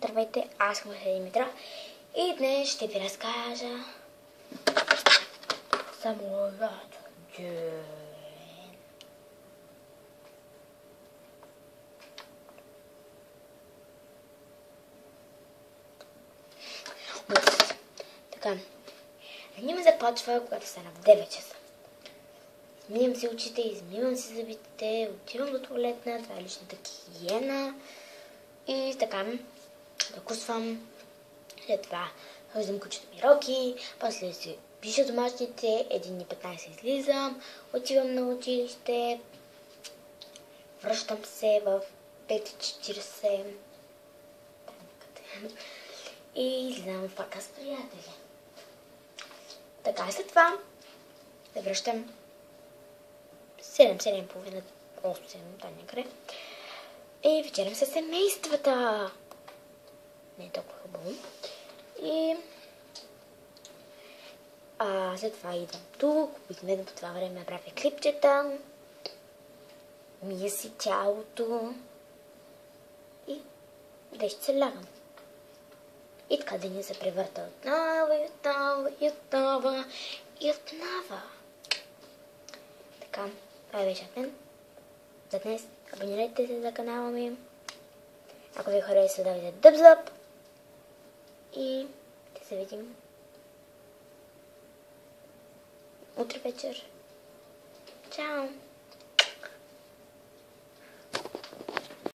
Здравейте, аз съм Димитър и днес ще ви разкажа самолет ден. Така, деня започва, когато стана в 9 часа. Измивам си очите, измивам си зъбите, отивам до туалетна, това е личната хигиена и така закусвам. След това хождам кучето ми Роки, после си пиша домашните, 1:15 излизам, отивам на училище, връщам се в 5:40 и излизам в парка с приятели. Така, след това се връщам 7:30, 8, там някъде. И вечерям със семействата. Не е толкова хубаво. И след това идвам тук. Обикновено по това време правя клипчета. Мия си тялото. И ще се лягам. И така деня се превърта отново и отново и отново и отново. Така, това беше от мен за днес. Абонирайте се за канала ми. Ако ви хареса, давайте thumbs up. И ще се видим утре вечер. Чао!